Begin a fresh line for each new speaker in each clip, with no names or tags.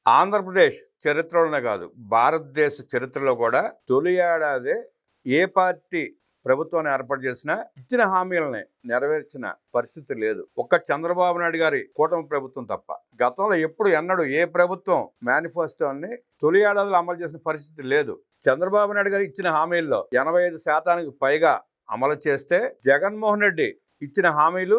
ఆంధ్రప్రదేశ్ చరిత్రలోనే కాదు, భారతదేశ చరిత్రలో కూడా తొలి ఏడాదే ఏ పార్టీ ప్రభుత్వాన్ని ఏర్పాటు చేసినా ఇచ్చిన హామీలని నెరవేర్చిన పరిస్థితి లేదు. ఒక్క చంద్రబాబు నాయుడు గారి కూటమి ప్రభుత్వం తప్ప. గతంలో ఎన్నడూ ఏ ప్రభుత్వం మేనిఫెస్టోని తొలి ఏడాదిలో అమలు చేసిన పరిస్థితి లేదు. చంద్రబాబు నాయుడు గారు ఇచ్చిన హామీల్లో 85% పైగా అమలు చేస్తే, జగన్మోహన్ రెడ్డి ఇచ్చిన హామీలు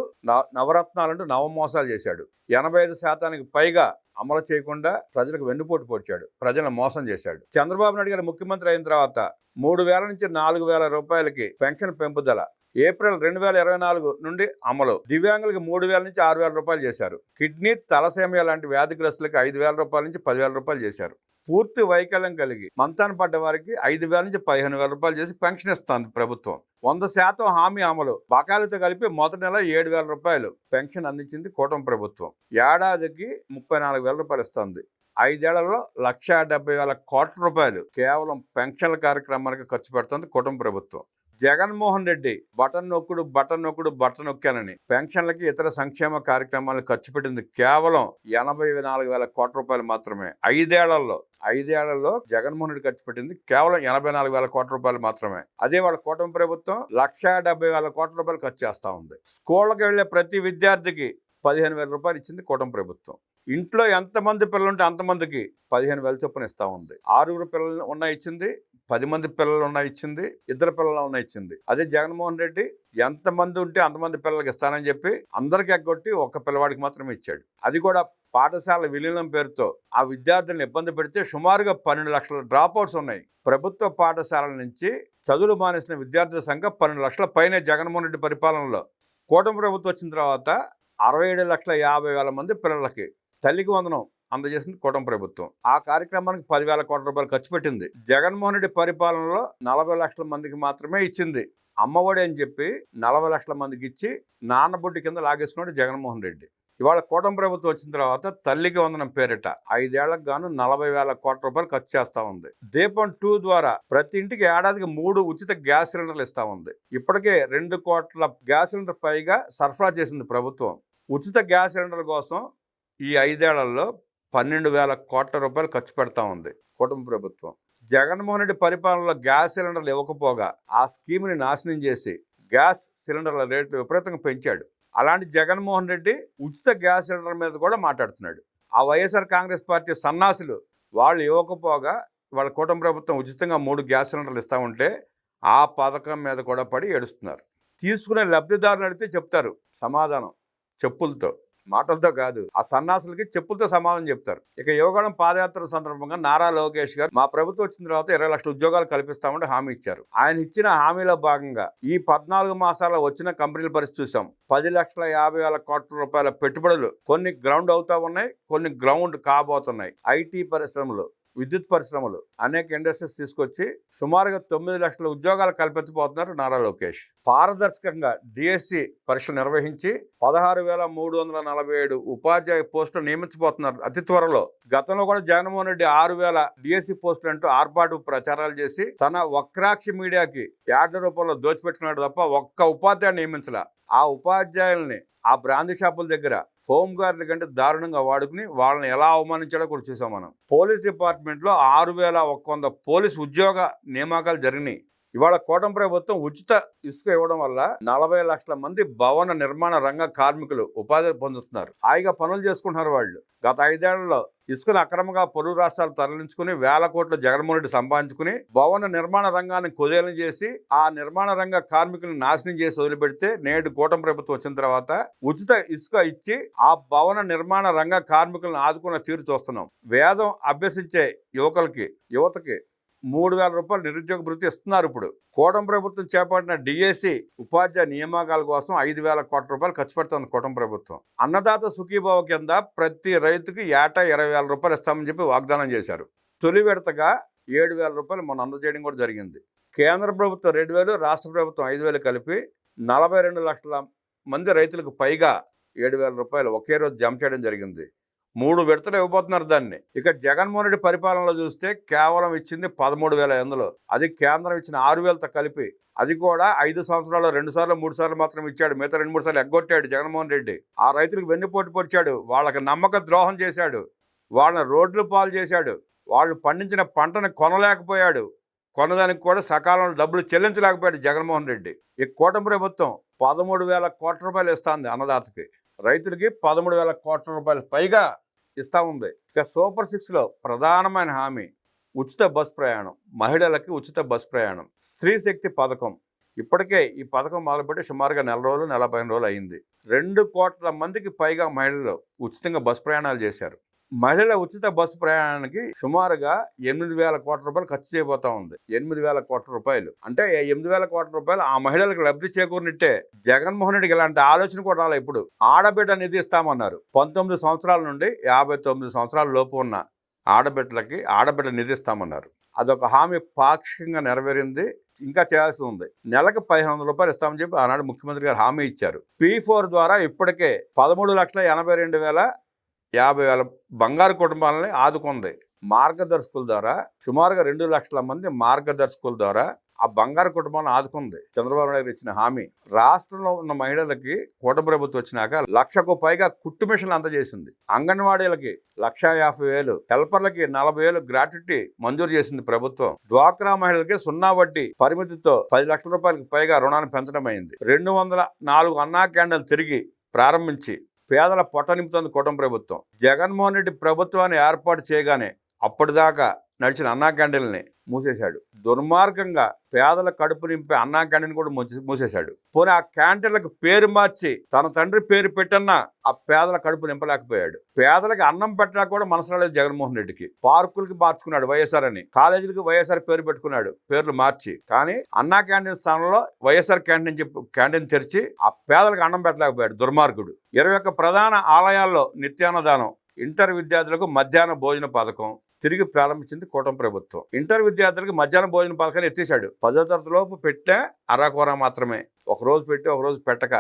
నవరత్నాలంటూ నవమోసాలు చేశాడు. 85% పైగా అమలు చేయకుండా ప్రజలకు వెన్నుపోటు పొడిచాడు, ప్రజలను మోసం చేశాడు. చంద్రబాబు నాయుడు గారు ముఖ్యమంత్రి అయిన తర్వాత 3,000 నుంచి 4,000 రూపాయలకి పెన్షన్ పెంపుదల ఏప్రిల్ 2024 నుండి అమలు. దివ్యాంగులకు 3,000 నుంచి 6,000 రూపాయలు చేశారు. కిడ్నీ, తలసేమియా లాంటి వ్యాధిగ్రస్తులకు 5,000 రూపాయల నుంచి 10,000 రూపాయలు చేశారు. పూర్తి వైకల్యం కలిగి మంతాన పడ్డ వారికి 5,000 నుంచి 15,000 రూపాయలు చేసి పెన్షన్ ఇస్తుంది ప్రభుత్వం. 100% హామీ అమలు. బకాయిలతో కలిపి మొదటి నెల 7,000 రూపాయలు పెన్షన్ అందించింది కూటమి ప్రభుత్వం. ఏడాదికి 34,000 రూపాయలు ఇస్తుంది. 5 ఏళ్లలో 1,70,000 కోట్ల రూపాయలు కేవలం పెన్షన్ల కార్యక్రమానికి ఖర్చు పెడుతుంది కూటమి ప్రభుత్వం. జగన్మోహన్ రెడ్డి బటన్ నొక్కానని పెన్షన్లకి ఇతర సంక్షేమ కార్యక్రమాలు ఖర్చు పెట్టింది కేవలం 84,000 కోట్ల రూపాయలు మాత్రమే. 5 ఏళ్లలో జగన్మోహన్ రెడ్డి ఖర్చు పెట్టింది కేవలం 84,000 కోట్ల రూపాయలు మాత్రమే. అదే వాళ్ళ కూటమి ప్రభుత్వం 1,70,000 కోట్ల రూపాయలు ఖర్చు చేస్తా ఉంది. స్కూళ్ళకి వెళ్లే ప్రతి విద్యార్థికి 15,000 రూపాయలు ఇచ్చింది కూటమి ప్రభుత్వం. ఇంట్లో ఎంతమంది పిల్లలు ఉంటే అంతమందికి 15,000 చొప్పున ఇస్తా ఉంది. 6 పిల్లలు ఉన్నా ఇచ్చింది, 10 మంది పిల్లలు ఉన్నా ఇచ్చింది, 2 పిల్లలు ఉన్నా ఇచ్చింది. అదే జగన్మోహన్ రెడ్డి ఎంతమంది ఉంటే అంతమంది పిల్లలకి ఇస్తానని చెప్పి అందరికి ఎగ్గొట్టి ఒక్క పిల్లవాడికి మాత్రమే ఇచ్చాడు. అది కూడా పాఠశాల విలీనం పేరుతో ఆ విద్యార్థులను ఇబ్బంది పెడితే సుమారుగా 12 లక్షల డ్రాప్అవుట్స్ ఉన్నాయి. ప్రభుత్వ పాఠశాలల నుంచి చదువులు మానేసిన విద్యార్థుల సంఖ్య 12 లక్షల పైనే. జగన్మోహన్ రెడ్డి పరిపాలనలో కూటమి ప్రభుత్వం వచ్చిన తర్వాత 67,50,000 మంది పిల్లలకి తల్లికి వందనం అందజేసింది కూటమి ప్రభుత్వం. ఆ కార్యక్రమానికి 10,000 కోట్ల రూపాయలు ఖర్చు పెట్టింది. జగన్మోహన్ రెడ్డి పరిపాలనలో 40 లక్షల మందికి మాత్రమే ఇచ్చింది. అమ్మఒడి అని చెప్పి 40 లక్షల మందికి ఇచ్చి నాన్నబొడ్డి కింద లాగేసుకున్నాడు జగన్మోహన్ రెడ్డి. ఇవాళ కూటమి ప్రభుత్వం వచ్చిన తర్వాత తల్లికి వందనం పేరిట 5 ఏళ్లకు గాను 40,000 కోట్ల రూపాయలు ఖర్చు చేస్తా ఉంది. దీపం 2 ద్వారా ప్రతి ఇంటికి ఏడాదికి 3 ఉచిత గ్యాస్ సిలిండర్లు ఇస్తా ఉంది. ఇప్పటికే 2 కోట్ల గ్యాస్ సిలిండర్ పైగా సరఫరా చేసింది ప్రభుత్వం. ఉచిత గ్యాస్ సిలిండర్ కోసం ఈ 5 ఏళ్లలో 12,000 కోట్ల రూపాయలు ఖర్చు పెడతా ఉంది కూటమి ప్రభుత్వం. జగన్మోహన్ రెడ్డి పరిపాలనలో గ్యాస్ సిలిండర్లు ఇవ్వకపోగా ఆ స్కీమ్ని నాశనం చేసి గ్యాస్ సిలిండర్ల రేట్లు విపరీతంగా పెంచాడు. అలాంటి జగన్మోహన్ రెడ్డి ఉచిత గ్యాస్ సిలిండర్ మీద కూడా మాట్లాడుతున్నాడు. ఆ వైఎస్ఆర్ కాంగ్రెస్ పార్టీ సన్నాసులు వాళ్ళు ఇవ్వకపోగా వాళ్ళ కూటమి ప్రభుత్వం ఉచితంగా 3 గ్యాస్ సిలిండర్లు ఇస్తా ఉంటే ఆ పథకం మీద కూడా పడి ఏడుస్తున్నారు. తీసుకునే లబ్ధిదారులు అడిగితే చెప్తారు సమాధానం, చెప్పులతో, మాటలతో కాదు. ఆ సన్నాసులకి చెప్పులతో సమాధానం చెప్తారు. ఇక యువగళం పాదయాత్ర సందర్భంగా నారా లోకేష్ గారు మా ప్రభుత్వం వచ్చిన తర్వాత 20 లక్షల ఉద్యోగాలు కల్పిస్తామంటే హామీ ఇచ్చారు. ఆయన ఇచ్చిన హామీలో భాగంగా ఈ 14 మాసాల్లో వచ్చిన కంపెనీల పరిస్థితి చూసాం. 10,50,000 కోట్ల రూపాయల పెట్టుబడులు కొన్ని గ్రౌండ్ అవుతా ఉన్నాయి, కొన్ని గ్రౌండ్ కాబోతున్నాయి. ఐటీ పరిశ్రమలు, విద్యుత్ పరిశ్రమలు, అనేక ఇండస్ట్రీస్ తీసుకొచ్చి సుమారుగా 9 లక్షల ఉద్యోగాలు కల్పించబోతున్నారు నారా లోకేష్. పారదర్శకంగా డిఎస్సి పరీక్షలు నిర్వహించి 16,347 ఉపాధ్యాయ పోస్టులు నియమించబోతున్నారు అతి త్వరలో. గతంలో కూడా జగన్మోహన్ రెడ్డి 6,000 డిఎస్సి పోస్టులు అంటూ ఆర్పాటు ప్రచారాలు చేసి తన వక్రాక్షి మీడియాకి యాడ్ల రూపంలో దోచిపెట్టుకున్నాడు తప్ప ఒక్క ఉపాధ్యాయులు నియమించలా. ఆ ఉపాధ్యాయుల్ని ఆ బ్రాందీ షాపుల దగ్గర హోంగార్డుల కంటే దారుణంగా వాడుకుని వాళ్ళని ఎలా అవమానించాడో కూడా చూసాం మనం. పోలీస్ డిపార్ట్మెంట్లో 6,100 పోలీస్ ఉద్యోగ నియామకాలు జరిగినాయి. ఇవాళ కూటమి ప్రభుత్వం ఉచిత ఇసుక ఇవ్వడం వల్ల 40 లక్షల మంది భవన నిర్మాణ రంగ కార్మికులు ఉపాధి పొందుతున్నారు. హాయిగా పనులు చేసుకుంటున్నారు వాళ్ళు. గత 5 ఏళ్లలో ఇసుకను అక్రమంగా పొరుగు రాష్ట్రాలు తరలించుకుని వేల కోట్లు జగన్మోహన్ రెడ్డి సంపాదించుకుని భవన నిర్మాణ రంగాన్ని కుదేలం చేసి ఆ నిర్మాణ రంగ కార్మికులను నాశనం చేసి వదిలిపెడితే, నేడు కూటమి ప్రభుత్వం వచ్చిన తర్వాత ఉచిత ఇసుక ఇచ్చి ఆ భవన నిర్మాణ రంగ కార్మికులను ఆదుకున్న తీరు చూస్తున్నాం. వేదం అభ్యసించే యువతకి 3,000 రూపాయలు నిరుద్యోగ భృతి ఇస్తున్నారు. ఇప్పుడు కూటమి ప్రభుత్వం చేపట్టిన డిఎస్సి ఉపాధ్యాయ నియామకాల కోసం 5,000 కోట్ల రూపాయలు ఖర్చు పెడుతుంది కూటమి ప్రభుత్వం. అన్నదాత సుఖీభావ కింద ప్రతి రైతుకి ఏటా 20,000 రూపాయలు ఇస్తామని చెప్పి వాగ్దానం చేశారు. తొలి విడతగా 7,000 రూపాయలు మొన్న అందజేయడం కూడా జరిగింది. కేంద్ర ప్రభుత్వం 2,000, రాష్ట్ర ప్రభుత్వం 5,000 కలిపి 42 లక్షల మంది రైతులకు పైగా 7,000 రూపాయలు ఒకే రోజు జమ చేయడం జరిగింది. 3 విడతలు ఇవ్వబోతున్నారు దాన్ని. ఇక జగన్మోహన్ రెడ్డి పరిపాలనలో చూస్తే కేవలం ఇచ్చింది 13,500. అది కేంద్రం ఇచ్చిన 6,000తో కలిపి. అది కూడా 5 సంవత్సరాల్లో 2 సార్లు 3 సార్లు మాత్రం ఇచ్చాడు. మిగతా 2-3 సార్లు ఎగ్గొట్టాడు జగన్మోహన్ రెడ్డి. ఆ రైతులకు వెన్నుపోటు పొడిచాడు, వాళ్ళకి నమ్మక ద్రోహం చేశాడు. వాళ్ళని రోడ్లు పాలు చేశాడు. వాళ్ళు పండించిన పంటను కొనలేకపోయాడు. కొనడానికి కూడా సకాలంలో డబ్బులు చెల్లించలేకపోయాడు జగన్మోహన్ రెడ్డి. ఈ కూటమి ప్రభుత్వం 13,000 కోట్ల రూపాయలు ఇస్తుంది అన్నదాతకి. రైతులకి 13,000 కోట్ల రూపాయలు పైగా ఇస్తా ఉంది. ఇక సూపర్ 6లో ప్రధానమైన హామీ ఉచిత బస్ ప్రయాణం, మహిళలకి ఉచిత బస్ ప్రయాణం, స్త్రీ శక్తి పథకం. ఇప్పటికే ఈ పథకం మొదలుపెట్టి సుమారుగా 4 రోజులు 15 రోజులు అయింది. 2 కోట్ల మందికి పైగా మహిళలు ఉచితంగా బస్ ప్రయాణాలు చేశారు. మహిళల ఉచిత బస్సు ప్రయాణానికి సుమారుగా 8,000 కోట్ల రూపాయలు ఖర్చు చేయబోతా ఉంది. 8,000 కోట్ల రూపాయలు అంటే 8,000 కోట్ల రూపాయలు ఆ మహిళలకు లబ్ధి చేకూరినట్టే. జగన్మోహన్ రెడ్డికి ఇలాంటి ఆలోచన కూడా రాలే. ఇప్పుడు ఆడబిడ్డ నిధి ఇస్తామన్నారు. 19 సంవత్సరాల నుండి 59 సంవత్సరాల లోపు ఉన్న ఆడబిడ్డలకి ఆడబిడ్డ నిధి ఇస్తామన్నారు. అదొక హామీ పాక్షికంగా నెరవేరింది. ఇంకా చేయాల్సి ఉంది. నెలకు 1,500 రూపాయలు ఇస్తామని చెప్పి ఆనాడు ముఖ్యమంత్రి గారు హామీ ఇచ్చారు. P4 ద్వారా ఇప్పటికే 13,82,50,000 బంగారు కుటుంబాలని ఆదుకుంది. మార్గదర్శకుల ద్వారా సుమారుగా 2 లక్షల మంది మార్గదర్శకుల ద్వారా ఆ బంగారు కుటుంబాలను ఆదుకుంది చంద్రబాబు నాయుడు ఇచ్చిన హామీ. రాష్ట్రంలో ఉన్న మహిళలకి కూటమి ప్రభుత్వం వచ్చినాక 1,00,000కు పైగా కుట్టు మిషన్లు అందజేసింది. అంగన్వాడీలకి 1,50,000, హెల్పర్లకి 40,000 గ్రాట్యుటీ మంజూరు చేసింది ప్రభుత్వం. డ్వాక్రా మహిళలకి 0 వడ్డీ పరిమితితో 10 లక్షల రూపాయలకు పైగా రుణాన్ని పెంచడం అయింది. 204 అన్నా క్యాంటీన్లు తిరిగి ప్రారంభించి పేదల పొట్ట నింపుతుంది కూటమి ప్రభుత్వం. జగన్మోహన్ రెడ్డి ప్రభుత్వాన్ని ఏర్పాటు చేయగానే అప్పటిదాకా నడిచిన అన్నా క్యాంటీన్ని మూసేశాడు. దుర్మార్గంగా పేదల కడుపు నింపే అన్నా క్యాంటీన్ కూడా మూసేశాడు. పోనీ ఆ క్యాంటీన్లకు పేరు మార్చి తన తండ్రి పేరు పెట్టన్నా ఆ పేదల కడుపు నింపలేకపోయాడు. పేదలకు అన్నం పెట్టడా కూడా మనసు రాలేదు జగన్మోహన్ రెడ్డికి. పార్కులకి మార్చుకున్నాడు వైఎస్ఆర్ అని, కాలేజీలకు వైఎస్ఆర్ పేరు పెట్టుకున్నాడు పేర్లు మార్చి. కానీ అన్నా క్యాంటీన్ స్థానంలో వైఎస్ఆర్ క్యాంటీన్ చెప్పి క్యాంటీన్ తెరిచి ఆ పేదలకు అన్నం పెట్టలేకపోయాడు దుర్మార్గుడు. 21 ప్రధాన ఆలయాల్లో నిత్యాన్నదానం, ఇంటర్ విద్యార్థులకు మధ్యాహ్న భోజన పథకం తిరిగి ప్రారంభించింది కూటమి ప్రభుత్వం. ఇంటర్ విద్యార్థులకు మధ్యాహ్న భోజన పథకాన్ని ఎత్తేసాడు. 10వ తరగతి లోపు పెట్టే అరాకొర మాత్రమే, ఒకరోజు పెట్టి ఒకరోజు పెట్టక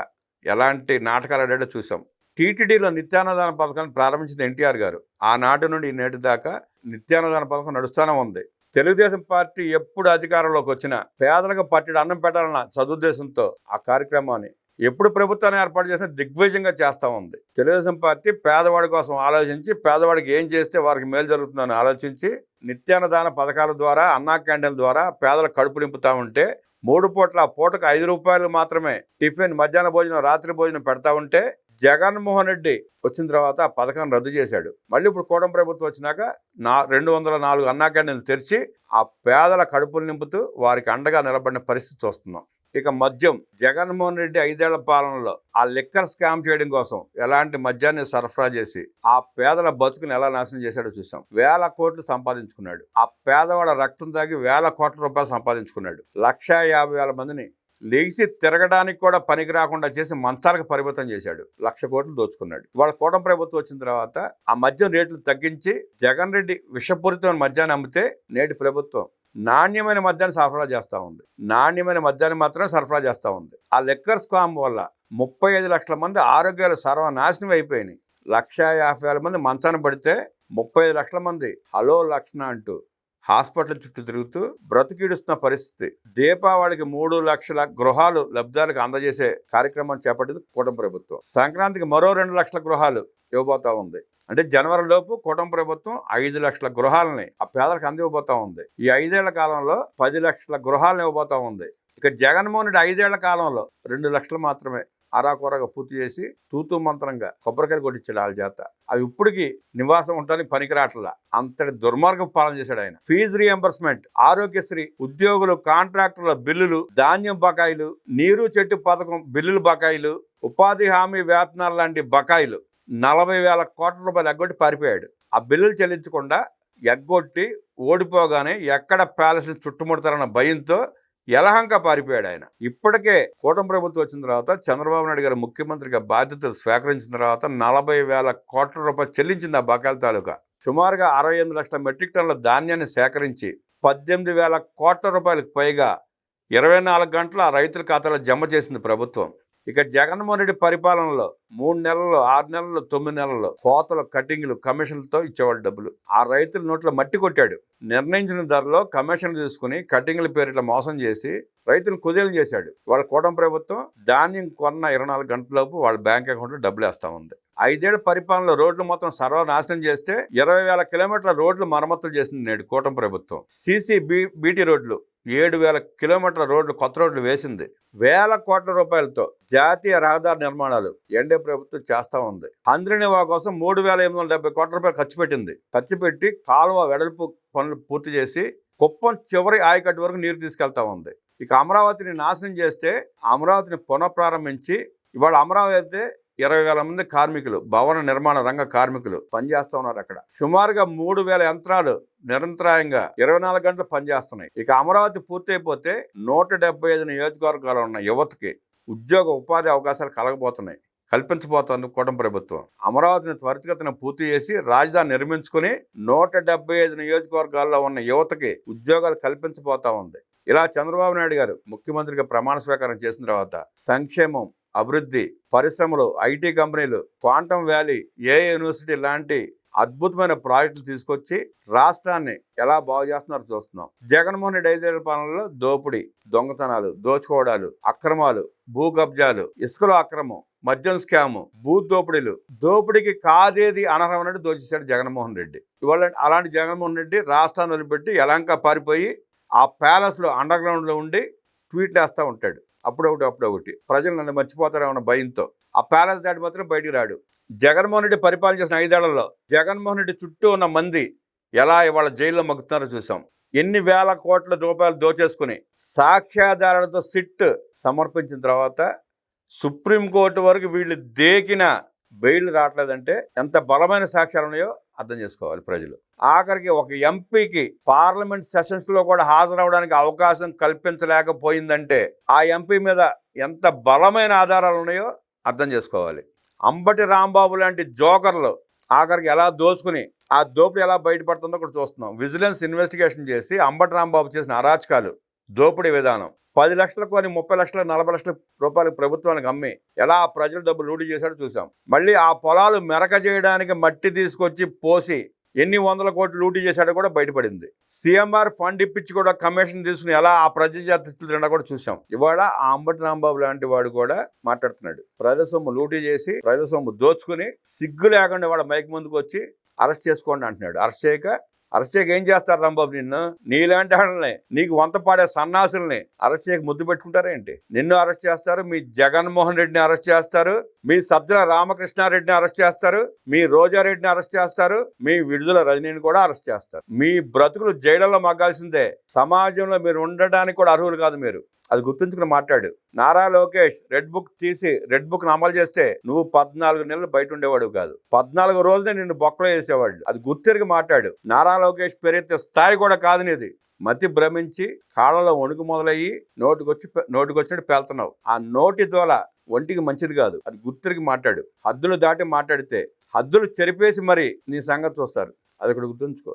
ఎలాంటి నాటకాలు ఆడాడో చూసాం. టీటీడీలో నిత్యాన్నదాన పథకాన్ని ప్రారంభించింది ఎన్టీఆర్ గారు. ఆనాటి నుండి నేటి దాకా నిత్యాన్నదాన పథకం నడుస్తూనే ఉంది. తెలుగుదేశం పార్టీ ఎప్పుడు అధికారంలోకి వచ్చినా పేదలకు పట్టెడు అన్నం పెట్టాలన్న సదుద్దేశంతో ఆ కార్యక్రమాన్ని ఎప్పుడు ప్రభుత్వాన్ని ఏర్పాటు చేసినా దిగ్విజయంగా చేస్తూ ఉంది. తెలుగుదేశం పార్టీ పేదవాడి కోసం ఆలోచించి పేదవాడికి ఏం చేస్తే వారికి మేలు జరుగుతుందని ఆలోచించి నిత్యాన్నదాన పథకాల ద్వారా అన్నా క్యాంటీన్ల ద్వారా పేదల కడుపు నింపుతా ఉంటే 3 పూట్ల పూటకు 5 రూపాయలు మాత్రమే టిఫిన్, మధ్యాహ్న భోజనం, రాత్రి భోజనం పెడతా ఉంటే జగన్మోహన్ రెడ్డి వచ్చిన తర్వాత ఆ పథకాన్ని రద్దు చేశాడు. మళ్ళీ ఇప్పుడు కూటమి ప్రభుత్వం వచ్చినాక 204 అన్నా క్యాంటీన్లు తెరిచి ఆ పేదల కడుపులు నింపుతూ వారికి అండగా నిలబడిన పరిస్థితి వస్తున్నాం. ఇక మద్యం, జగన్మోహన్ రెడ్డి 5 ఏళ్ల పాలనలో ఆ లిక్కర్ స్కామ్ చేయడం కోసం ఎలాంటి మద్యాన్ని సరఫరా చేసి ఆ పేదల బతుకుని ఎలా నాశనం చేశాడో చూసాం. 1,000 కోట్లు సంపాదించుకున్నాడు. ఆ పేదవాళ్ళ రక్తం తాగి 1,000 కోట్ల రూపాయలు సంపాదించుకున్నాడు. 1,50,000 మందిని లేచి తిరగడానికి కూడా పనికి రాకుండా చేసి మంచాలకు పరిమితం చేశాడు. 1,00,000 కోట్లు దోచుకున్నాడు. ఇవాళ కూటమి ప్రభుత్వం వచ్చిన తర్వాత ఆ మద్యం రేట్లు తగ్గించి జగన్ రెడ్డి విషపూరితమైన మద్యాన్ని అమ్మితే నేటి ప్రభుత్వం నాణ్యమైన మద్యాన్ని సరఫరా చేస్తూ ఉంది. నాణ్యమైన మద్యాన్ని మాత్రమే సరఫరా చేస్తూ ఉంది. ఆ లిక్కర్ స్కామ్ వల్ల 35 లక్షల మంది ఆరోగ్యాలు సర్వనాశనం అయిపోయినాయి. 1,50,000 మంది మంచాన పడితే 35 లక్షల మంది హలో లక్షణ అంటూ హాస్పిటల్ చుట్టూ తిరుగుతూ బ్రతికిడుస్తున్న పరిస్థితి. దీపావళికి 3 లక్షల గృహాలు లబ్ధిదారులకు అందజేసే కార్యక్రమం చేపట్టింది కూటమి ప్రభుత్వం. సంక్రాంతికి మరో 2 లక్షల గృహాలు ఇవ్వబోతా ఉంది. అంటే జనవరి లోపు కూటమి ప్రభుత్వం 5 లక్షల గృహాలని ఆ పేదలకు అందివ్వబోతా ఉంది. ఈ 5 ఏళ్ల కాలంలో 10 లక్షల గృహాలను ఇవ్వబోతా ఉంది. ఇక జగన్మోహన్ రెడ్డి 5 ఏళ్ల కాలంలో 2 లక్షలు మాత్రమే అరాకొరగా పూర్తి చేసి తూతూ మంత్రంగా కొబ్బరికాయలు కొట్టించాడు వాళ్ళ చేత. అవి ఇప్పటికీ నివాసం ఉండడానికి పనికిరాట్లా. అంతటి దుర్మార్గం పాలన చేశాడు ఆయన. ఫీజు రియంబర్స్మెంట్, ఆరోగ్యశ్రీ, ఉద్యోగులు, కాంట్రాక్టర్ల బిల్లులు, ధాన్యం బకాయిలు, నీరు చెట్టు పథకం బిల్లులు బకాయిలు, ఉపాధి హామీ వేతనాలు లాంటి బకాయిలు 40,000 కోట్ల రూపాయలు ఎగ్గొట్టి పారిపోయాడు. ఆ బిల్లులు చెల్లించకుండా ఎగ్గొట్టి ఓడిపోగానే ఎక్కడ ప్యాలెస్ చుట్టుముడతారన్న భయంతో యలహంక పారిపోయాడు ఆయన. ఇప్పటికే కూటమి ప్రభుత్వం వచ్చిన తర్వాత చంద్రబాబు నాయుడు గారు ముఖ్యమంత్రిగా బాధ్యతలు స్వీకరించిన తర్వాత 40,000 కోట్ల రూపాయలు చెల్లించింది ఆ బకాయిల తాలూకా. సుమారుగా 68 లక్షల మెట్రిక్ టన్నుల ధాన్యాన్ని సేకరించి 18,000 కోట్ల రూపాయలకు పైగా 24 గంటలు ఆ రైతుల ఖాతాలో జమ చేసింది ప్రభుత్వం. ఇక జగన్మోహన్ రెడ్డి పరిపాలనలో 3 నెలల్లో, 6 నెలల్లో, 9 నెలల్లో కోతలు, కటింగ్లు, కమిషన్లతో ఇచ్చేవాళ్ళు డబ్బులు. ఆ రైతుల నోట్లో మట్టి కొట్టాడు. నిర్ణయించిన ధరలో కమిషన్లు తీసుకుని కటింగ్ల పేరిట మోసం చేసి రైతులు కుదేలు చేశాడు. వాళ్ళ కూటమి ప్రభుత్వం ధాన్యం కొన్న 24 గంటలలోపు వాళ్ళ బ్యాంక్ అకౌంట్లో డబ్బులు వేస్తూ ఉంది. 5 ఏళ్ల పరిపాలనలో రోడ్లు మొత్తం సర్వనాశనం చేస్తే 20,000 కిలోమీటర్ల రోడ్లు మరమ్మతులు చేసింది నేడు కూటమి ప్రభుత్వం. బీటీ రోడ్లు 7,000 కిలోమీటర్ల రోడ్లు, కొత్త రోడ్లు వేసింది. వేల కోట్ల రూపాయలతో జాతీయ రహదారి నిర్మాణాలు ఎన్డీఏ ప్రభుత్వం చేస్తా ఉంది. హంద్రీనివా కోసం 3,870 కోట్ల రూపాయలు ఖర్చు పెట్టింది. ఖర్చు పెట్టి కాలువ వెడల్పు పనులు పూర్తి చేసి కుప్పం చివరి ఆయకట్టు వరకు నీరు తీసుకెళ్తా ఉంది. ఇక అమరావతిని నాశనం చేస్తే అమరావతిని పునఃప్రారంభించి ఇవాళ అమరావతి అయితే 20,000 మంది కార్మికులు, భవన నిర్మాణ రంగ కార్మికులు పనిచేస్తా ఉన్నారు. అక్కడ సుమారుగా 3,000 యంత్రాలు నిరంతరాయంగా 24 గంటలు పనిచేస్తున్నాయి. ఇక అమరావతి పూర్తయిపోతే 175 నియోజకవర్గాలు ఉన్న యువతకి ఉద్యోగ ఉపాధి అవకాశాలు కల్పించబోతోంది కూటమి ప్రభుత్వం. అమరావతిని త్వరితగతిన పూర్తి చేసి రాజధాని నిర్మించుకుని 175 నియోజకవర్గాల్లో ఉన్న యువతకి ఉద్యోగాలు కల్పించబోతా ఉంది. ఇలా చంద్రబాబు నాయుడు గారు ముఖ్యమంత్రిగా ప్రమాణ స్వీకారం చేసిన తర్వాత సంక్షేమం, అభివృద్ధి, పరిశ్రమలు, ఐటీ కంపెనీలు, క్వాంటమ్ వ్యాలీ, యూనివర్సిటీ లాంటి అద్భుతమైన ప్రాజెక్టులు తీసుకొచ్చి రాష్ట్రాన్ని ఎలా బాగు చేస్తున్నారో చూస్తున్నాం. జగన్మోహన్ రెడ్డి 5 ఏళ్ల పాలనలో దోపిడీ, దొంగతనాలు, దోచుకోవడాలు, అక్రమాలు, భూ కబ్జాలు, ఇసుకలో అక్రమం, మద్యం స్కాము, భూ దోపిడీకి కాదేది అనర్హమన్నట్టు దోచేశాడు జగన్మోహన్ రెడ్డి. ఇవాళ అలాంటి జగన్మోహన్ రెడ్డి రాష్ట్రాన్ని వదిలిపెట్టి యలంక పారిపోయి ఆ ప్యాలెస్లో అండర్ గ్రౌండ్లో ఉండి ట్వీట్లు వేస్తూ ఉంటాడు. అప్పుడొకటి ప్రజలు నన్ను మర్చిపోతారేమన్న భయంతో ఆ ప్యాలెస్ దాటి మాత్రం బయటికి రాడు. జగన్మోహన్ రెడ్డి పరిపాలన చేసిన 5 ఏళ్లలో జగన్మోహన్ రెడ్డి చుట్టూ ఉన్న మంది ఎలా ఇవాళ జైల్లో మగ్గుతున్నారో చూసాం. ఎన్ని వేల కోట్ల రూపాయలు దోచేసుకుని సాక్ష్యాధారాలతో సిట్ సమర్పించిన తర్వాత సుప్రీంకోర్టు వరకు వీళ్ళు దేకిన బెయిల్ రావట్లేదంటే ఎంత బలమైన సాక్ష్యాలు ఉన్నాయో అర్థం చేసుకోవాలి ప్రజలు. ఆఖరికి ఒక ఎంపీకి పార్లమెంట్ సెషన్స్ లో కూడా హాజరవడానికి అవకాశం కల్పించలేకపోయిందంటే ఆ ఎంపీ మీద ఎంత బలమైన ఆధారాలు ఉన్నాయో అర్థం చేసుకోవాలి. అంబటి రాంబాబు లాంటి జోకర్లు ఆఖరికి ఎలా దోచుకుని ఆ దోపిడీ ఎలా బయటపడుతుందో కూడా చూస్తున్నాం. విజిలెన్స్ ఇన్వెస్టిగేషన్ చేసి అంబటి రాంబాబు చేసిన అరాచకాలు, దోపిడీ విధానం, 10 లక్షలకు కొని 30 లక్షలు 40 లక్షల రూపాయలు ప్రభుత్వానికి అమ్మి ఎలా ప్రజల డబ్బులు లూటీ చేశాడో చూసాం. మళ్ళీ ఆ పొలాలు మెరక చేయడానికి మట్టి తీసుకొచ్చి పోసి ఎన్ని 100 కోట్లు లూటీ చేశాడో కూడా బయటపడింది. సీఎంఆర్ ఫండ్ ఇప్పించి కూడా కమిషన్ తీసుకుని ఎలా ఆ ప్రజల చేతులు తిన్నా కూడా చూసాం. ఇవాళ ఆ అంబటి రాంబాబు లాంటి వాడు కూడా మాట్లాడుతున్నాడు. ప్రజల సొమ్ము లూటీ చేసి ప్రజల సొమ్ము దోచుకుని సిగ్గు లేకుండా వాడు మైక్ ముందుకు వచ్చి అరెస్ట్ చేసుకోండి అంటున్నాడు. అరెస్ట్ చేయక ఏం చేస్తారు రాంబాబు? నిన్ను నీలాంటి వాళ్ళని, నీకు వంత పాడే సన్నాసుల్ని అరెస్ట్ చేయక ముద్దు పెట్టుకుంటారేంటి? నిన్ను అరెస్ట్ చేస్తారు, మీ జగన్మోహన్ రెడ్డిని అరెస్ట్ చేస్తారు, మీ సజ్జల రామకృష్ణారెడ్డిని అరెస్ట్ చేస్తారు, మీ రోజారెడ్డిని అరెస్ట్ చేస్తారు, మీ విడుదల రజనీని కూడా అరెస్ట్ చేస్తారు. మీ బ్రతుకులు జైళ్లలో మగ్గాల్సిందే. సమాజంలో మీరు ఉండడానికి కూడా అర్హులు కాదు మీరు. అది గుర్తుంచుకుని మాట్లాడు. నారా లోకేష్ రెడ్ బుక్ అమలు చేస్తే నువ్వు 14 నెలలు బయట ఉండేవాడు కాదు. 14 రోజునే నిన్ను బొక్కలో వేసేవాళ్ళు. అది గుర్తిరిగి మాట్లాడు. నారా లోకేష్ పేరెత్తే స్థాయి కూడా కాదు నీది. మతి భ్రమించి కాళ్ళలో వణుకు మొదలయ్యి నోటికొచ్చినట్టు పేలుతున్నావు. ఆ నోటి దోల ఒంటికి మంచిది కాదు. అది గుర్తిరిగి మాట్లాడు. హద్దులు దాటి మాట్లాడితే హద్దులు చెరిపేసి మరి నీ సంగతి చూస్తారు. అది ఒకటి గుర్తుంచుకో.